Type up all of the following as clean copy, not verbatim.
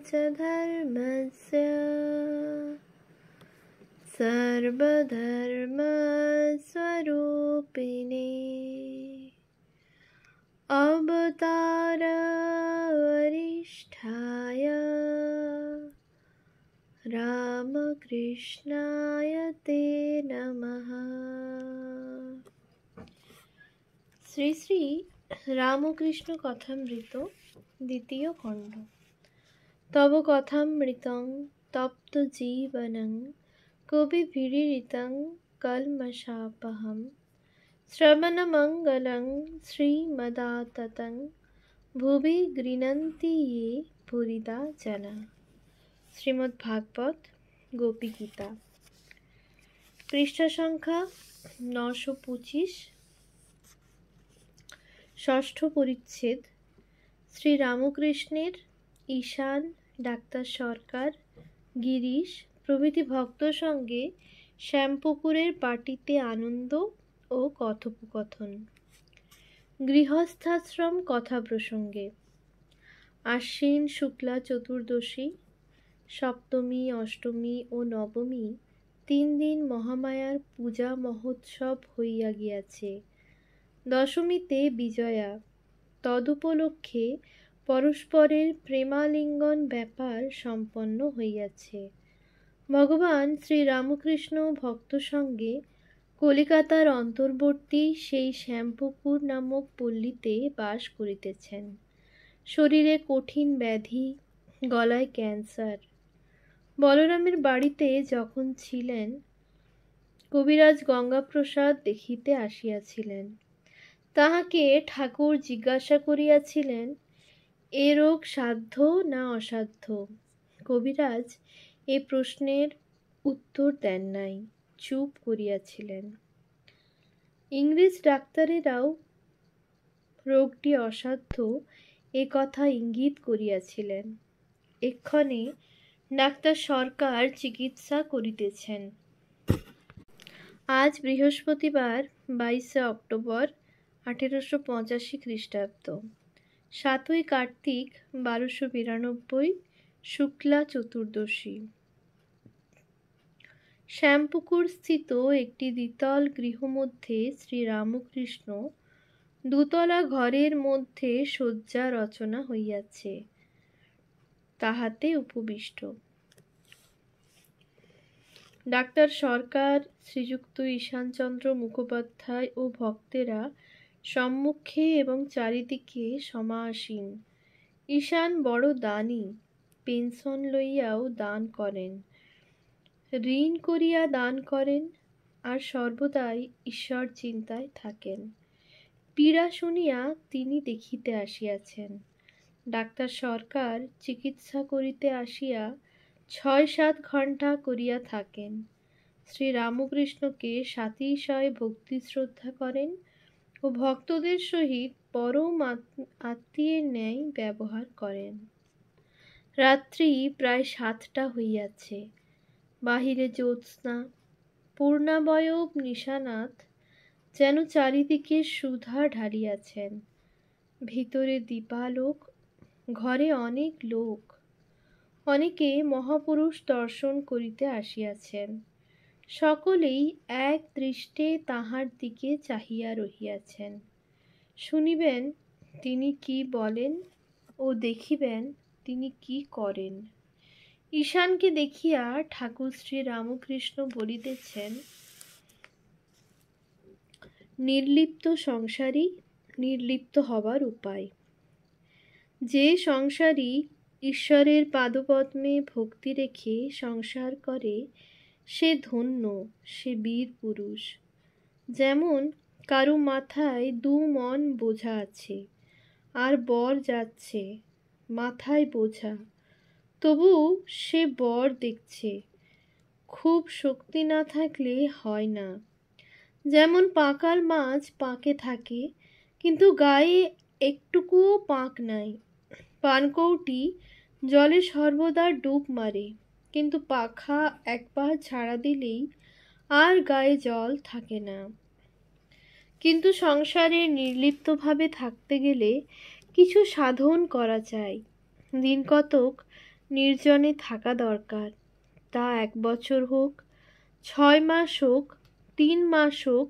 च धर्मस्य सर्वधर्मस्वरूपिणे अवतारवरिष्ठाय रामकृष्णाय ते नमः। শ্রী শ্রী রামকৃষ্ণ কথামৃত দ্বিতীয় খণ্ড। তব কথামৃতং তপ্ত জীবনং কবিভিরীরিতং কলমশাপহম শ্রবণমঙ্গলং শ্রীমদাততং ভুবি গৃণন্তি ये ভুরিদা জনা। শ্রীমদ্ ভাগবত গোপী গীতা, পৃষ্ঠা সংখ্যা 925, ষষ্ঠ পরিচ্ছেদ। শ্রী রামকৃষ্ণের ঈশান, ডাক্তার সরকার, গিরিশ প্রভৃতি ভক্ত সঙ্গে শ্যামপুকুরের পার্টিতে আনন্দ ও কথোপকথন। গৃহস্থাশ্রম কথা প্রসঙ্গে। আশ্বিন শুক্লা চতুর্দশী, সপ্তমী, অষ্টমী ও নবমী 3 দিন মহামায়ার পূজা মহোৎসব হইয়া গিয়াছে। দশমীতে বিজয়া। তদুপলক্ষে পরস্পরের প্রেমালিঙ্গন ব্যাপার সম্পন্ন হইয়াছে। ভগবান শ্রী রামকৃষ্ণ ভক্ত সঙ্গে কলিকাতার অন্তর্বর্তী সেই শ্যামপুকুর নামক পল্লীতে বাস করিতেছেন। শরীরে কঠিন ব্যাধি, গলায় ক্যান্সার। বলরামের বাড়িতে যখন ছিলেন, কবিরাজ গঙ্গাপ্রসাদ দেখিতে আসিয়াছিলেন। তাহাকে ঠাকুর জিজ্ঞাসা করিয়াছিলেন, এ রোগ সাধ্য না অসাধ্য? কবিরাজ এ প্রশ্নের উত্তর দেন নাই, চুপ করিয়াছিলেন। ইংরেজ ডাক্তারেরাও রোগটি অসাধ্য এ কথা ইঙ্গিত করিয়াছিলেন। এক্ষণে ডাক্তার সরকার চিকিৎসা করিতেছেন। আজ বৃহস্পতিবার 22 অক্টোবর 1885 খ্রিস্টাব্দ, 7ই কার্তিক 1292, শুক্লা চতুর্দশী। শ্যামপুকুর স্থিত একটি দ্বিতল গৃহমধ্যে শ্রী রামকৃষ্ণ দুতলা ঘরের মধ্যে শয্যা রচনা হইয়াছে, তাহাতে উপবিষ্ট। ডাক্তার সরকার, শ্রীযুক্ত ঈশানচন্দ্র মুখোপাধ্যায় ও ভক্তেরা সম্মুখে এবং চারিদিকে সমাসীন। ঈশান বড় দানী, পেনশন লইয়াও দান করেন, ঋণ করিয়া দান করেন, আর সর্বদাই ঈশ্বর চিন্তায় থাকেন। পীড়া শুনিয়া তিনি দেখিতে আসিয়াছেন। ডাক্তার সরকার চিকিৎসা করিতে আসিয়া 6-7 ঘণ্টা করিয়া থাকেন। শ্রী রামকৃষ্ণকে সাতিশয় ভক্তি শ্রদ্ধা করেন ও ভক্তদের সহিত পরম আত্মীয়ের ন্যায় ব্যবহার করেন। রাত্রি প্রায় 7টা হইয়াছে। বাহিরে জ্যোৎস্না, পূর্ণাবয়ব নিশানাথ যেন চারিদিকে সুধা ঢালিয়াছেন। ভিতরে দীপালোক, ঘরে অনেক লোক। অনেকে মহাপুরুষ দর্শন করিতে আসিয়াছেন। সকলেই এক দৃষ্টে তাহার দিকে চাহিয়া রহিয়াছেন। শুনিবেন তিনি কি বলেন ও দেখিবেন তিনি কি করেন। ঈশানকে দেখিয়া ঠাকুর শ্রী রামকৃষ্ণ বলিতেছেন, নির্লিপ্ত সংসারী, নির্লিপ্ত হবার উপায়। যে সংসারী ঈশ্বরের পাদপদ্মে ভক্তি রেখে সংসার করে, সে ধন্য, সে বীর পুরুষ। যেমন কারো মাথায় 2 মণ বোঝা আছে, আর বর যাচ্ছে, মাথায় বোঝা, তবু সে বর দেখছে। খুব শক্তি না থাকলে হয় না। যেমন পাঁকাল মাছ পাঁকে থাকে, কিন্তু গায়ে একটুকুও পাঁক নাই। পানকৌটি জলে সর্বদা ডুব মারে, কিন্তু পাখা একবার ছাড়া দিলেই আর গায়ে জল থাকে না। কিন্তু সংসারে নির্লিপ্তভাবে থাকতে গেলে কিছু সাধন করা চাই। দিন কতক নির্জনে থাকা দরকার। তা 1 বছর হোক, 6 মাস হোক, 3 মাস হোক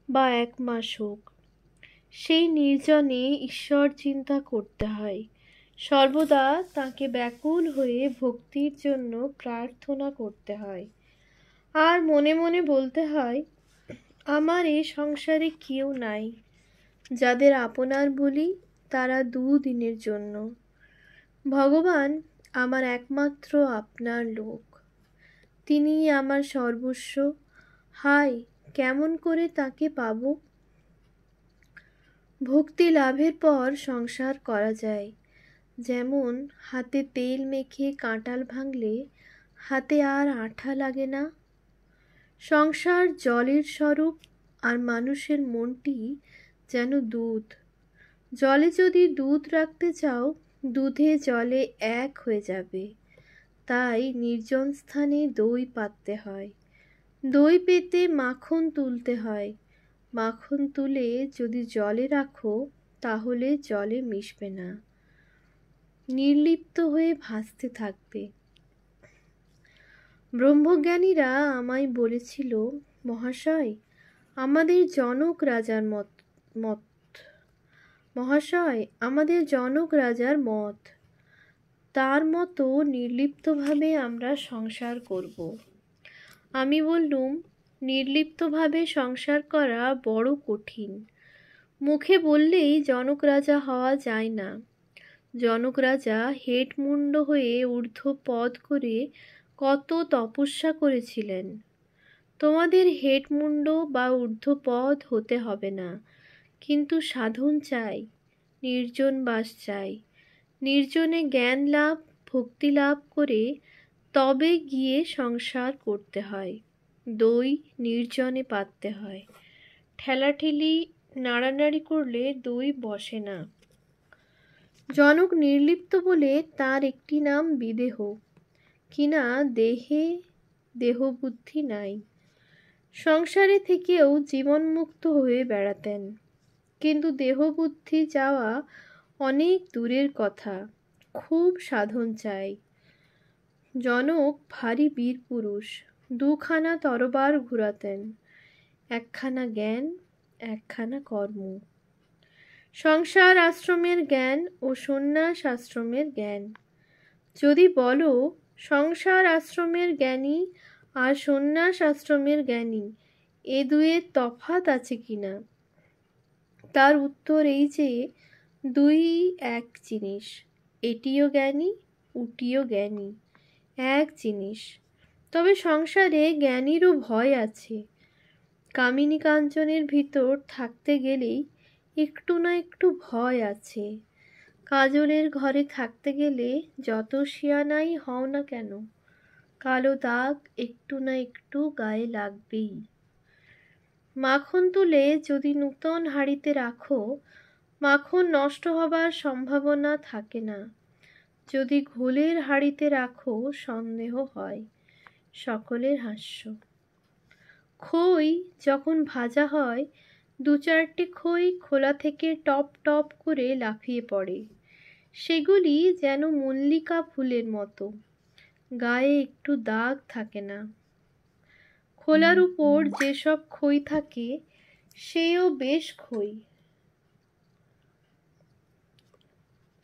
বা 1 মাস হোক, সেই নির্জনে ঈশ্বর চিন্তা করতে হয়। সর্বদা তাকে ব্যাকুল হয়ে ভক্তির জন্য প্রার্থনা করতে হয়। আর মনে মনে বলতে হয়, আমার এ সংসারে কেউ নাই। যাদের আপনার বলি তারা 2 দিনের জন্য। ভগবান আমার একমাত্র আপনার লোক। তিনিই আমার সর্বস্ব। হায়, কেমন করে তাকে পাব? ভক্তি লাভের পর সংসার করা যায়। যেমন হাতে তেল মেখে কাঁটাল ভাঙলে হাতে আর আঠা লাগে না। সংসার জলের স্বরূপ, আর মানুষের মনটি যেন দুধ। জলে যদি দুধ রাখতে চাও, দুধে জলে এক হয়ে যাবে। তাই নির্জন স্থানে দই পাততে হয়। দই পেতে মাখন তুলতে হয়। মাখন তুলে যদি জলে রাখো, তাহলে জলে মিশবে না, নির্লিপ্ত হয়ে ভাসতে থাকবে। ব্রহ্মজ্ঞানীরা আমায় বলেছিল, মহাশয়, আমাদের জনক রাজার মত, তার মতো নির্লিপ্তভাবে আমরা সংসার করব। আমি বললুম, নির্লিপ্তভাবে সংসার করা বড় কঠিন। মুখে বললেই জনক রাজা হওয়া যায় না। জনক রাজা হেটমুণ্ড হয়ে ঊর্ধ্বপদ করে কত তপস্যা করেছিলেন। তোমাদের হেটমুণ্ড বা ঊর্ধ্বপদ হতে হবে না, কিন্তু সাধন চাই, নির্জন বাস চাই। নির্জনে জ্ঞান লাভ, ভক্তি লাভ করে তবে গিয়ে সংসার করতে হয়। দই নির্জনে পাততে হয়। ঠেলাঠেলি নাড়ানাড়ি করলে দই বসে না। জনক নির্লিপ্ত বলে তার একটি নাম বিদেহ, কিনা দেহে দেহবুদ্ধি নাই। সংসারে থেকেও জীবনমুক্ত হয়ে বেড়াতেন, কিন্তু দেহবুদ্ধি যাওয়া অনেক দূরের কথা। খুব সাধন চাই। জনক ভারী বীর পুরুষ। 2 খানা তরবার ঘুরাতেন, 1 খানা জ্ঞান, 1 খানা কর্ম। সংসার আশ্রমের জ্ঞান ও সন্ন্যাস আশ্রমের জ্ঞান। যদি বলো সংসার আশ্রমের জ্ঞানী আর সন্ন্যাস আশ্রমের জ্ঞানী এ দুয়ের তফাৎ আছে কিনা, তার উত্তর এই যে, 2 এক জিনিস। এটিও জ্ঞানী, উটিও জ্ঞানী, এক জিনিস। তবে সংসারে জ্ঞানীরও ভয় আছে। কামিনী কাঞ্চনের ভিতর থাকতে গেলেই একটু না একটু ভয় আছে। কাজলের ঘরে থাকতে গেলে যত শিয়ানাই হও না কেন, কালো দাগ একটু না একটু গায়ে লাগবেই। মাখন তুলে যদি নূতন হাঁড়িতে রাখো, মাখন নষ্ট হবার সম্ভাবনা থাকে না। যদি ঘোলের হাঁড়িতে রাখো, সন্দেহ হয়। সকলের হাস্য। খই যখন ভাজা হয়, 2-4টে খই খোলা থেকে টপ টপ করে লাফিয়ে পড়ে। সেগুলি যেন মল্লিকা ফুলের মতো, গায়ে একটু দাগ থাকে না। খোলার উপর যেসব খই থাকে, সেও বেশ খই,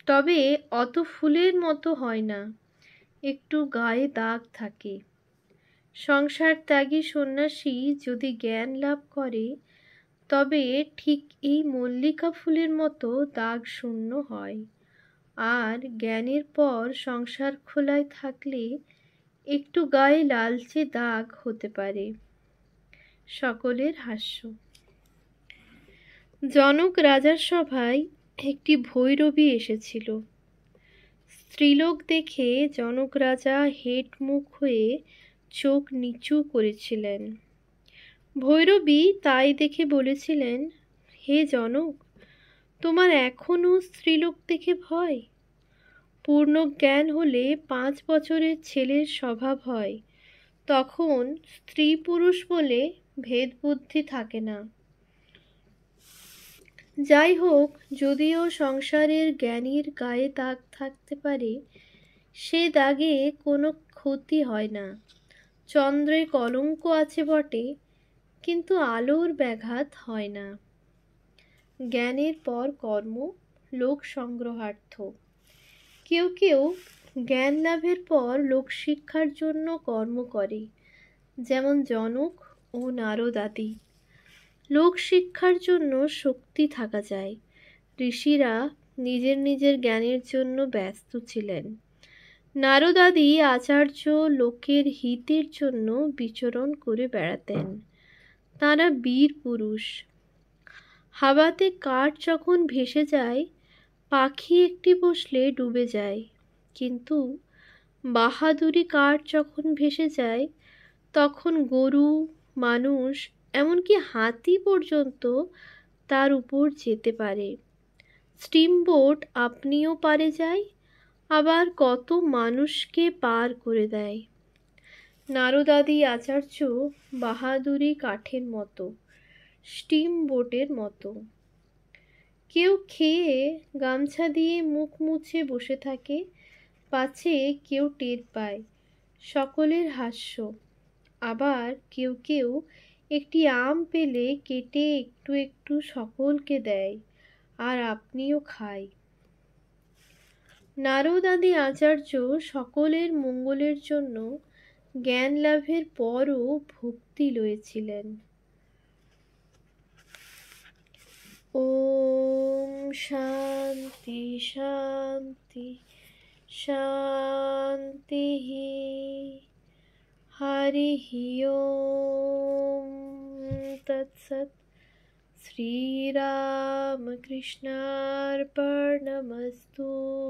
তবে অত ফুলের মতো হয় না, একটু গায়ে দাগ থাকে। সংসার ত্যাগী সন্ন্যাসী যদি জ্ঞান লাভ করে, তবে ঠিক এই মল্লিকা ফুলের মতো দাগ শূন্য হয়। আর জ্ঞানের পর সংসার খোলায় থাকলে একটু গায়ে লালচে দাগ হতে পারে। সকলের হাস্য। জনক রাজার সভায় একটি ভৈরবী এসেছিল। স্ত্রীলোক দেখে জনক রাজা হেট মুখ হয়ে চোখ নিচু করেছিলেন। ভৈরবী তাই দেখে বলেছিলেন, হে জনক, তোমার এখনো স্ত্রীলোক দেখে ভয়? পূর্ণ জ্ঞান হলে 5 বছরের ছেলের স্বভাব হয়। তখন স্ত্রী পুরুষ বলে ভেদ বুদ্ধি থাকে না। যাই হোক, যদিও সংসারের জ্ঞানীর গায়ে দাগ থাকতে পারে, সে দাগে কোনো ক্ষতি হয় না। চন্দ্রে কলঙ্ক আছে বটে, কিন্তু আলোর ব্যাঘাত হয় না। জ্ঞানের পর কর্ম, লোক সংগ্রহার্থ। কেউ কেউ জ্ঞান লাভের পর লোকশিক্ষার জন্য কর্ম করে, যেমন জনক ও নারদ আদি। লোকশিক্ষার জন্য শক্তি থাকা যায়। ঋষিরা নিজের নিজের জ্ঞানের জন্য ব্যস্ত ছিলেন। নারদ আদি আচার্য লোকের হিতের জন্য বিচরণ করে বেড়াতেন। তাঁরা বীর পুরুষ। হাওয়াতে কাঠ যখন ভেসে যায়, পাখি একটি বসলে ডুবে যায়, কিন্তু বাহাদুরি কাঠ যখন ভেসে যায়, তখন গরু, মানুষ, এমনকি হাতি পর্যন্ত তার উপর যেতে পারে। স্টিমবোট আপনিও পারে যায়, আবার কত মানুষকে পার করে দেয়। নারদাদি আচার্য বাহাদুরি কাঠের মতো, স্টিমবোটের মতো। কেউ খেয়ে গামছা দিয়ে মুখ মুছে বসে থাকে, পাছে কেউ টের পায়। সকলের হাস্য। আবার কেউ কেউ একটি আম পেলে কেটে একটু একটু সকলকে দেয়, আর আপনিও খায়। নারদ আদি আচার্য সকলের মঙ্গলের জন্য জ্ঞান লাভের পরও ভক্তি লয়েছিলেন। ওম শান্তি শান্তি শান্তি। হরি ওম তৎসৎ। শ্রীরামকৃষ্ণার্পণমস্তু।